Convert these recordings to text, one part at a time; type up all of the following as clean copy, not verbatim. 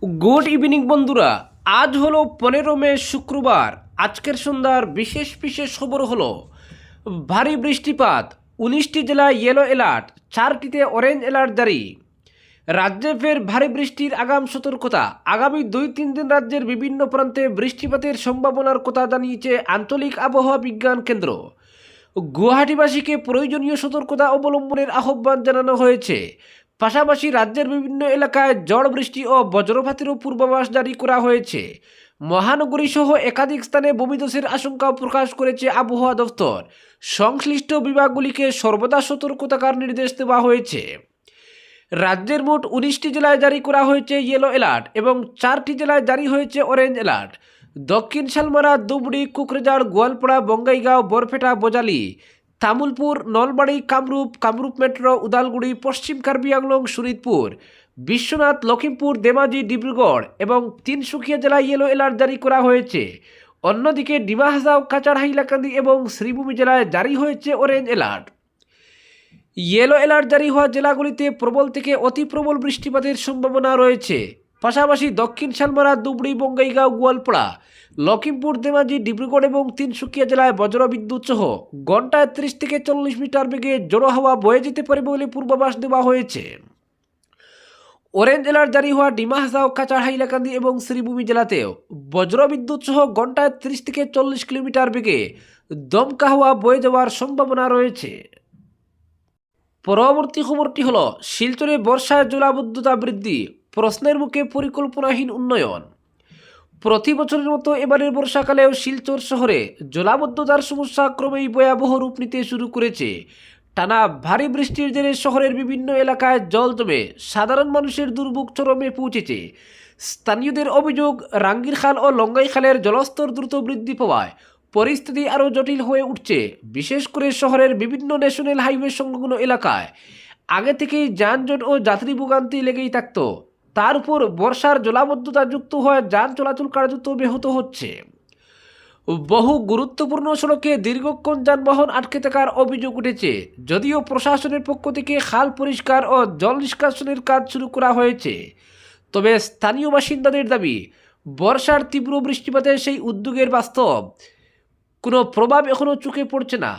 Good evening বন্ধুরা। আজ হলো 15 মে শুক্রবার। আজকের সন্ধ্যার বিশেষ বিশেষ খবর হলো ভারী বৃষ্টিপাত, 19টি জেলায় ইয়েলো অ্যালার্ট, 4টিতে অরেঞ্জ অ্যালার্ট জারি। রাজ্যে ফের ভারী বৃষ্টির আগাম সতর্কতা। আগামী 2-3 দিন রাজ্যের বিভিন্ন প্রান্তে বৃষ্টিপাতের সম্ভাবনার কথা জানিয়েছে আঞ্চলিক আবহাওয়া বিজ্ঞান কেন্দ্র। গুয়াহাটিবাসীকে প্রয়োজনীয় সতর্কতা অবলম্বনের আহ্বান জানানো হয়েছে। পাশাপাশি রাজ্যের বিভিন্ন এলাকায় ঝড় বৃষ্টি ও বজ্রপাতেরও পূর্বাভাস জারি করা হয়েছে। মহানগরী সহ একাধিক স্থানে ভূমিধসের আশঙ্কা প্রকাশ করেছে আবহাওয়া দফতর। সংশ্লিষ্ট বিভাগগুলিকে সর্বদা সতর্ক থাকার নির্দেশ দেওয়া হয়েছে। রাজ্যের মোট 19টি জেলায় জারি করা হয়েছে ইয়েলো অ্যালার্ট এবং 4টি জেলায় জারি হয়েছে অরেঞ্জ অ্যালার্ট। দক্ষিণ শালমারা, ধুবড়ি, কুকরেজার, গোয়ালপাড়া, বঙ্গাইগাঁও, বরপেটা, বজালি, তামুলপুর, নলবাড়ি, কামরূপ মেট্রো, উদালগুড়ি, পশ্চিম কার্বি আংলং, শোনিতপুর, বিশ্বনাথ, লখিমপুর, ধেমাজি, ডিব্রুগড় এবং তিনসুকিয়া জেলায় ইয়েলো অ্যালার্ট জারি করা হয়েছে। অন্যদিকে ডিমা হাসাও, কাছাড়, হাইলাকান্দি এবং শ্রীভূমি জেলায় জারি হয়েছে অরেঞ্জ অ্যালার্ট। ইয়েলো অ্যালার্ট জারি হওয়া জেলাগুলিতে প্রবল থেকে অতি প্রবল বৃষ্টিপাতের সম্ভাবনা রয়েছে। পাশাপাশি দক্ষিণ শালমারা, ধুবড়ি, বঙ্গাইগাঁও, গোয়ালপাড়া, লখিমপুর, ধেমাজি, ডিব্রুগড় এবং তিনসুকিয়া জেলায় বজ্রবিদ্যুৎ সহ ঘন্টায় 30 থেকে 40 মিটার বেগে জোড়ো হাওয়া বয়ে যেতে পারে বলে পূর্বাভাস দেওয়া হয়েছে। অরেঞ্জ অ্যালার্ট জারি হওয়া ডিমা হাসাও, কাছাড়, হাইলাকান্দি এবং শ্রীভূমি জেলাতেও বজ্রবিদ্যুৎ সহ ঘন্টায় 30 থেকে 40 কিলোমিটার বেগে দমকা হাওয়া বয়ে যাওয়ার সম্ভাবনা রয়েছে। পরবর্তী খবরটি হলো শিলচরে বর্ষায় জলাবদ্ধতা বৃদ্ধি, প্রশ্নের মুখে পরিকল্পনাহীন উন্নয়ন। প্রতি বছরের মতো এবারের বর্ষাকালেও শিলচর শহরে জলাবদ্ধতার সমস্যা ক্রমেই ভয়াবহ রূপ নিতে শুরু করেছে। টানা ভারী বৃষ্টির জেরে শহরের বিভিন্ন এলাকায় জল জমে সাধারণ মানুষের দুর্ভোগ চরমে পৌঁছেছে। স্থানীয়দের অভিযোগ, রাঙ্গির খাল ও লঙ্গাই খালের জলস্তর দ্রুত বৃদ্ধি পাওয়ায় পরিস্থিতি আরও জটিল হয়ে উঠছে। বিশেষ করে শহরের বিভিন্ন ন্যাশনাল হাইওয়ে সংলগ্ন এলাকায় আগে থেকেই যানজট ও যাত্রী ভোগান্তি লেগেই থাকত। তার উপর বর্ষার জলাবদ্ধতা যুক্ত হয়ে যান চলাচল কার্যত ব্যাহত হচ্ছে। বহু গুরুত্বপূর্ণ সড়কে দীর্ঘক্ষণ যানবাহন আটকে থাকার অভিযোগ উঠেছে। যদিও প্রশাসনের পক্ষ থেকে খাল পরিষ্কার ও জল নিষ্কাশনের কাজ শুরু করা হয়েছে, তবে স্থানীয় বাসিন্দাদের দাবি, বর্ষার তীব্র বৃষ্টিপাতে সেই উদ্যোগের বাস্তব কোনো প্রভাব এখনও চোখে পড়ছে না।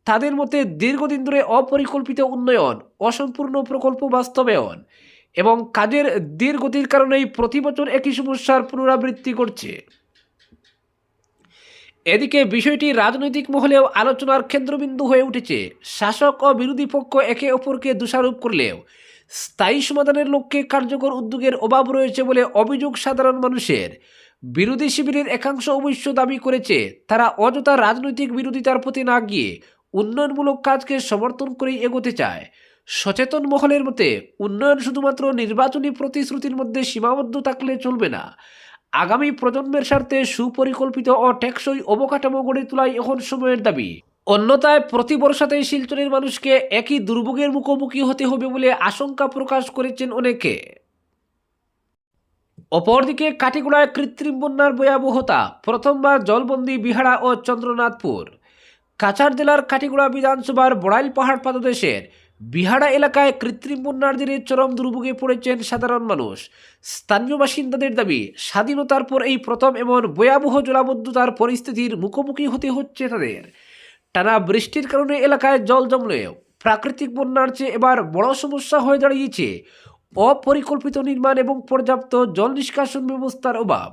তাদের মতে দীর্ঘদিন ধরে অপরিকল্পিত উন্নয়ন, অসম্পূর্ণ প্রকল্প বাস্তবায়ন এবং কাজের ধীর গতির কারণেই প্রতি বছর একই সমস্যার পুনরাবৃত্তি করছে। এদিকে বিষয়টি রাজনৈতিক মহলেও আলোচনার কেন্দ্রবিন্দু হয়ে উঠেছে। শাসক ও বিরোধী পক্ষ একে অপরকে দোষারোপ করলেও স্থায়ী সমাধানের লক্ষ্যে কার্যকর উদ্যোগের অভাব রয়েছে বলে অভিযোগ সাধারণ মানুষের। বিরোধী শিবিরের একাংশ অবশ্য দাবি করেছে, তারা অযথা রাজনৈতিক বিরোধিতার পথে না গিয়ে উন্নয়নমূলক কাজকে সমর্থন করেই এগোতে চায়। সচেতন মহলের মতে উন্নয়ন শুধুমাত্র নির্বাচনী প্রতিশ্রুতির মধ্যে সীমাবদ্ধ থাকলে চলবে না। আগামী প্রজন্মের স্বার্থে সুপরিকল্পিত ও টেকসই অবকাঠামো গড়ে তোলাই এখন সময়ের দাবি। অন্যথায় প্রতি বর্ষাতেই শিলচরের মানুষকে একই দুর্ভোগের মুখোমুখি হতে হবে বলে আশঙ্কা প্রকাশ করেছেন অনেকে। অপরদিকে কাটিগড়ায় কৃত্রিম বন্যার ভয়াবহতা, প্রথমবার জলবন্দী বিহারা ও চন্দ্রনাথপুর। কাছাড় জেলার কাটিগড়া বিধানসভার বড়াইল পাহাড় পাদদেশের বিহারা এলাকায় কৃত্রিম বন্যার জেরে চরম দুর্ভোগে পড়েছেন সাধারণ মানুষ। স্থানীয় বাসিন্দাদের দাবি, স্বাধীনতার পর এই প্রথম এমন ভয়াবহ জলাবদ্ধতার পরিস্থিতির মুখোমুখি হতে হচ্ছে তাদের। টানা বৃষ্টির কারণে এলাকায় জল জমলেও প্রাকৃতিক বন্যার চেয়ে এবার বড় সমস্যা হয়ে দাঁড়িয়েছে অপরিকল্পিত নির্মাণ এবং পর্যাপ্ত জল নিষ্কাশন ব্যবস্থার অভাব।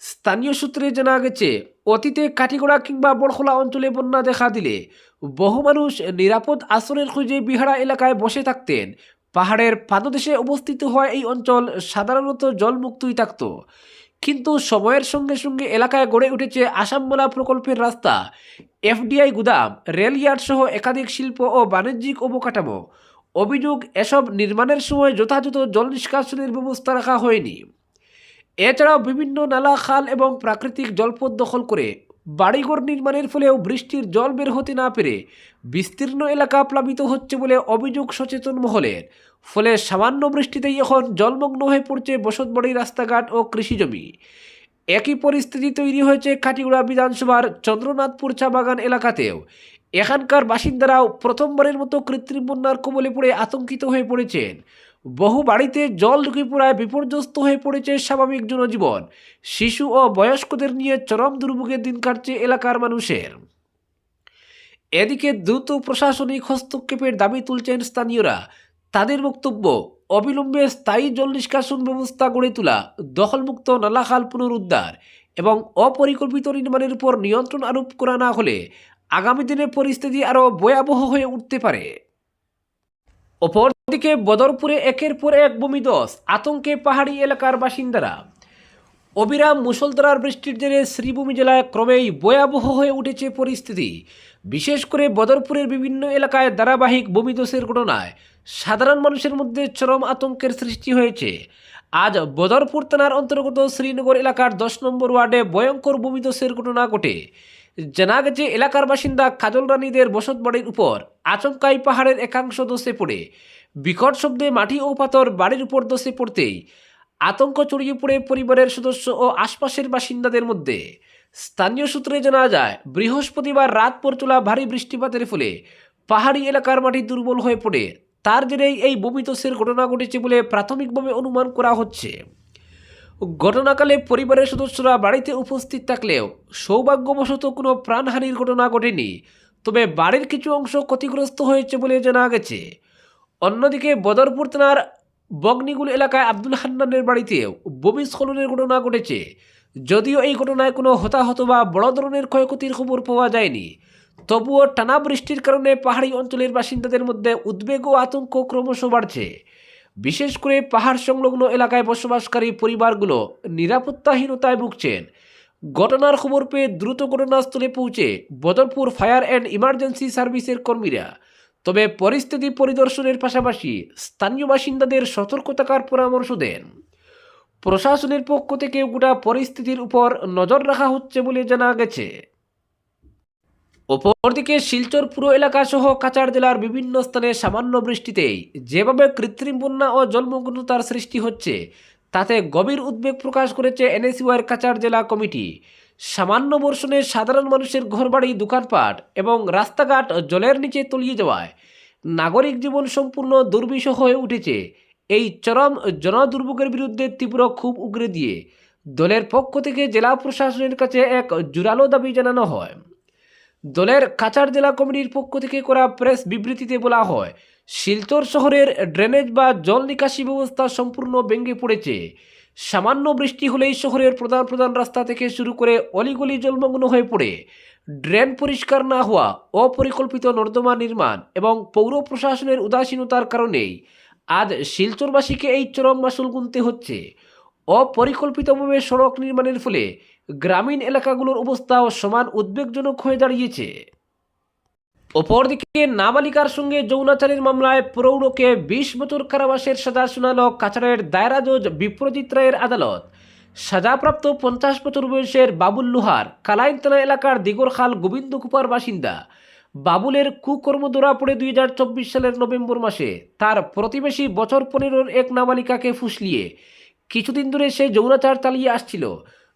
স্থানীয় সূত্রে জানা গেছে, অতীতে কাটিগড়া কিংবা বড়খোলা অঞ্চলে বন্যা দেখা দিলে বহু মানুষ নিরাপদ আশ্রয়ের খোঁজে বিহারা এলাকায় বসে থাকতেন। পাহাড়ের পাদদেশে অবস্থিত হওয়া এই অঞ্চল সাধারণত জলমুক্তই থাকত। কিন্তু সময়ের সঙ্গে সঙ্গে এলাকায় গড়ে উঠেছে আসামমালা প্রকল্পের রাস্তা, এফডিআই গুদাম, রেলইয়ার্ড সহ একাধিক শিল্প ও বাণিজ্যিক অবকাঠামো। অভিযোগ, এসব নির্মাণের সময় যথাযথ জল নিষ্কাশনের ব্যবস্থা রাখা হয়নি। এছাড়াও বিভিন্ন নালা, খাল এবং প্রাকৃতিক জলপথ দখল করে বাড়িঘর নির্মাণের ফলেও বৃষ্টির জল বের হতে না পেরে বিস্তীর্ণ এলাকা প্লাবিত হচ্ছে বলে অভিযোগ সচেতন মহলের। ফলে সামান্য বৃষ্টিতেই এখন জলমগ্ন হয়ে পড়ছে বসতবাড়ি, রাস্তাঘাট ও কৃষিজমি। একই পরিস্থিতি তৈরি হয়েছে কাটিগড়া বিধানসভার চন্দ্রনাথপুর চা বাগান এলাকাতেও। এখানকার বাসিন্দারাও প্রথমবারের মতো কৃত্রিম বন্যার কবলে পড়ে আতঙ্কিত হয়ে পড়েছেন। বহু বাড়িতে জল ঢুকে পড়ায় বিপর্যস্ত হয়ে পড়েছে স্বাভাবিক জনজীবন। শিশু ও বয়স্কদের নিয়ে চরম দুর্ভোগের দিন কাটছে এলাকার মানুষের। এদিকে দ্রুত প্রশাসনিক হস্তক্ষেপের দাবি তুলছেন স্থানীয়রা। তাদের বক্তব্য, অবিলম্বে স্থায়ী জল নিষ্কাশন ব্যবস্থা গড়ে তোলা, দখলমুক্ত নালাখাল পুনরুদ্ধার এবং অপরিকল্পিত নির্মাণের উপর নিয়ন্ত্রণ আরোপ করা না হলে আগামী দিনে পরিস্থিতি আরও ভয়াবহ হয়ে উঠতে পারে। অপরদিকে বদরপুরে একের পর এক ভূমিধস, আতঙ্কে পাহাড়ি এলাকার বাসিন্দারা। অবিরাম মুষলধারার বৃষ্টির জেরে শ্রীভূমি জেলায় ক্রমেই ভয়াবহ হয়ে উঠেছে পরিস্থিতি। বিশেষ করে বদরপুরের বিভিন্ন এলাকায় ধারাবাহিক ভূমিধসের ঘটনায় সাধারণ মানুষের মধ্যে চরম আতঙ্কের সৃষ্টি হয়েছে। আজ বদরপুর থানার অন্তর্গত শ্রীনগর এলাকার 10 নম্বর ওয়ার্ডে ভয়ঙ্কর ভূমিধসের ঘটনা ঘটে। জানা গেছে, এলাকার বাসিন্দা কাজল রানীদের বসতবাড়ির উপর আচমকাই পাহাড়ের একাংশ ধসে পড়ে বিকট শব্দে মাটি ও পাথর বাড়ির উপর ধসে পড়তেই আতঙ্ক ছড়িয়ে পড়ে পরিবারের সদস্য ও আশপাশের বাসিন্দাদের মধ্যে। স্থানীয় সূত্রে জানা যায়, বৃহস্পতিবার রাত পর চলা ভারী বৃষ্টিপাতের ফলে পাহাড়ি এলাকার মাটি দুর্বল হয়ে পড়ে তার জেরেই এই ভূমিধসের ঘটনা ঘটেছে বলে প্রাথমিকভাবে অনুমান করা হচ্ছে। ঘটনাকালে পরিবারের সদস্যরা বাড়িতে উপস্থিত থাকলেও সৌভাগ্যবশত কোনো প্রাণহানির ঘটনা ঘটেনি, তবে বাড়ির কিছু অংশ ক্ষতিগ্রস্ত হয়েছে বলে জানা গেছে। অন্যদিকে বদরপুর থানার বগ্নিগুল এলাকায় আব্দুল হান্নানের বাড়িতেও ভূমিস্খলনের ঘটনা ঘটেছে। যদিও এই ঘটনায় কোনো হতাহত বা বড় ধরনের ক্ষয়ক্ষতির খবর পাওয়া যায়নি, তবুও টানা বৃষ্টির কারণে পাহাড়ি অঞ্চলের বাসিন্দাদের মধ্যে উদ্বেগ ও আতঙ্ক ক্রমশ বাড়ছে। বিশেষ করে পাহাড় সংলগ্ন এলাকায় বসবাসকারী পরিবারগুলো নিরাপত্তাহীনতায় ভুগছেন। ঘটনার খবর পেয়ে দ্রুত ঘটনাস্থলে পৌঁছে বদরপুর ফায়ার অ্যান্ড ইমার্জেন্সি সার্ভিসের কর্মীরা। তবে পরিস্থিতি পরিদর্শনের পাশাপাশি স্থানীয় বাসিন্দাদের সতর্ক থাকার পরামর্শ দেন। প্রশাসনের পক্ষ থেকে গোটা পরিস্থিতির উপর নজর রাখা হচ্ছে বলে জানা গেছে। অপরদিকে শিলচর পুরো এলাকা সহ কাছাড় জেলার বিভিন্ন স্থানে সামান্য বৃষ্টিতেই যেভাবে কৃত্রিম বন্যা ও জলমগ্নতার সৃষ্টি হচ্ছে, তাতে গভীর উদ্বেগ প্রকাশ করেছে এনএসইউআইয়ের কাছাড় জেলা কমিটি। সামান্য বর্ষণে সাধারণ মানুষের ঘরবাড়ি, দোকানপাট এবং রাস্তাঘাট জলের নিচে তলিয়ে যাওয়ায় নাগরিক জীবন সম্পূর্ণ দুর্বিষহ হয়ে উঠেছে। এই চরম জনদুর্ভোগের বিরুদ্ধে তীব্র ক্ষোভ উগরে দিয়ে দলের পক্ষ থেকে জেলা প্রশাসনের কাছে এক জোরালো দাবি জানানো হয়। দলের কাছাড় জেলা কমিটির পক্ষ থেকে করা প্রেস বিবৃতিতে বলা হয়, শিলচর শহরের ড্রেনেজ বা জল নিকাশি ব্যবস্থা সম্পূর্ণ ভেঙে পড়েছে। সামান্য বৃষ্টি হলেই শহরের প্রধান প্রধান রাস্তা থেকে শুরু করে অলিগলি জলমগ্ন হয়ে পড়ে। ড্রেন পরিষ্কার না হওয়া, অপরিকল্পিত নর্দমা নির্মাণ এবং পৌর প্রশাসনের উদাসীনতার কারণেই আজ শিলচরবাসীকে এই চরম মাসুল গুনতে হচ্ছে। অপরিকল্পিতভাবে সড়ক নির্মাণের ফলে গ্রামীণ এলাকাগুলোর অবস্থাও সমান উদ্বেগজনক হয়ে দাঁড়িয়েছে। অপরদিকে নাবালিকার সঙ্গে যৌনাচারের মামলায় প্রৌঢ়কে 20 বছর কারাবাসের সাজা শোনাল কাছাড়ের দায়রা জজ বিপ্রজিৎ রায়ের আদালত। সাজাপ্রাপ্ত 50 বছর বয়সের বাবুল লোহার কালাইন থানা এলাকার দিগরখাল গোবিন্দকুপার বাসিন্দা। বাবুলের কুকর্ম ধরা পড়ে 2024 সালের নভেম্বর মাসে তার প্রতিবেশী বছর 15-র এক নাবালিকাকে ফুসলিয়ে কিছুদিন ধরে সে যৌনাচার চালিয়ে আসছিল।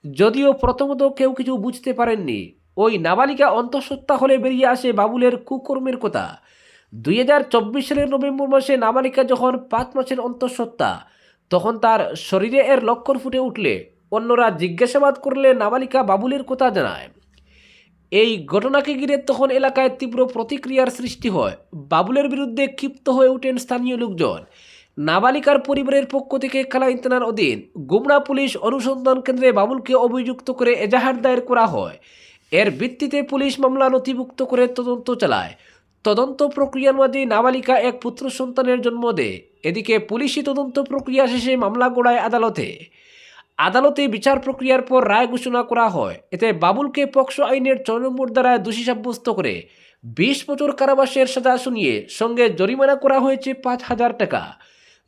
যদিও প্রথমত কেউ কিছু বুঝতে পারেননি, ওই নাবালিকা অন্তঃসত্ত্বা হলে বেরিয়ে আসে বাবুলের কুকর্মের কথা। 2024 সালের নভেম্বর মাসে নাবালিকা যখন 5 মাসের অন্তঃসত্ত্বা, তখন তার শরীরে এর লক্ষণ ফুটে উঠলে অন্যরা জিজ্ঞাসাবাদ করলে নাবালিকা বাবুলের কথা জানায়। এই ঘটনাকে ঘিরে তখন এলাকায় তীব্র প্রতিক্রিয়ার সৃষ্টি হয়। বাবুলের বিরুদ্ধে ক্ষিপ্ত হয়ে ওঠেন স্থানীয় লোকজন। নাবালিকার পরিবারের পক্ষ থেকে কালাইন থানার অধীন গুমরা পুলিশ অনুসন্ধান কেন্দ্রে বাবুলকে অভিযুক্ত করে এজাহার দায়ের করা হয়। এর ভিত্তিতে পুলিশ মামলা নথিভুক্ত করে তদন্ত চালায়। তদন্ত প্রক্রিয়ার মাঝে নাবালিকা এক পুত্র সন্তানের জন্ম দেয়। এদিকে পুলিশি তদন্ত প্রক্রিয়া শেষে মামলা গড়ায় আদালতে বিচার প্রক্রিয়ার পর রায় ঘোষণা করা হয়। এতে বাবুলকে পক্সো আইনের 6 নম্বর ধারায় দোষী সাব্যস্ত করে 20 বছর কারাবাসের সাজা শুনিয়ে সঙ্গে জরিমানা করা হয়েছে 5,000 টাকা।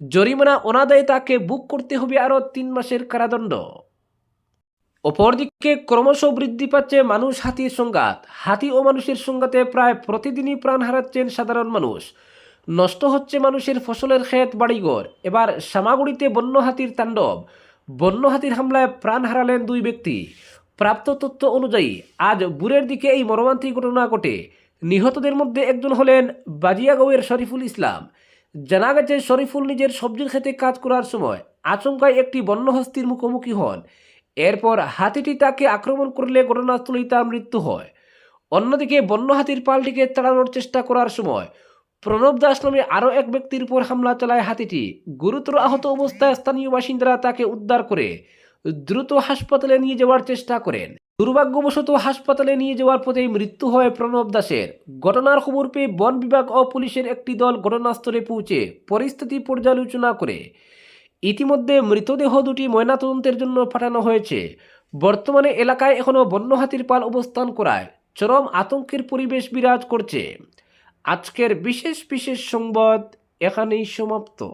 জরিমানা অনাদায়ে তাকে বুক করতে হবে আরও 3 মাসের কারাদণ্ড। অপরদিকে ক্রমশ বৃদ্ধি পাচ্ছে মানুষ হাতির সংঘাত। হাতি ও মানুষের সংঘাতে প্রায় প্রতিদিনই প্রাণ হারাচ্ছেন সাধারণ মানুষ। নষ্ট হচ্ছে মানুষের ফসলের ক্ষেত, বাড়িঘর। এবার সামাগুড়িতে বন্য হাতির তাণ্ডব। বন্য হাতির হামলায় প্রাণ হারালেন 2 ব্যক্তি। প্রাপ্ত তথ্য অনুযায়ী আজ ভোরের দিকে এই মর্মান্তিক ঘটনা ঘটে। নিহতদের মধ্যে একজন হলেন বাজিয়াগাঁওয়ের শরীফুল ইসলাম, জানা গেছে শরীফুল নিজের সবজির ক্ষেতে কাজ করার সময় আচমকায় একটি বন্য হাতির মুখোমুখি হন। এরপর হাতিটি তাকে আক্রমণ করলে ঘটনাস্থলেই তার মৃত্যু হয়। অন্যদিকে বন্য হাতির পালটিকে তাড়ানোর চেষ্টা করার সময় প্রণব দাস নামে আরও এক ব্যক্তির উপর হামলা চালায় হাতিটি। গুরুতর আহত অবস্থায় স্থানীয় বাসিন্দারা তাকে উদ্ধার করে দ্রুত হাসপাতালে নিয়ে যাওয়ার চেষ্টা করেন। দুর্ভাগ্যবশত হাসপাতালে নিয়ে যাওয়ার পথেই মৃত্যু হয় প্রণব দাসের। ঘটনার খবর পেয়ে বন বিভাগ ও পুলিশের একটি দল ঘটনাস্থলে পৌঁছে পরিস্থিতি পর্যালোচনা করে ইতিমধ্যে মৃতদেহ দুটি ময়নাতদন্তের জন্য পাঠানো হয়েছে। বর্তমানে এলাকায় এখনও বন্য হাতির পাল অবস্থান করায় চরম আতঙ্কের পরিবেশ বিরাজ করছে। আজকের বিশেষ বিশেষ সংবাদ এখানেই সমাপ্ত।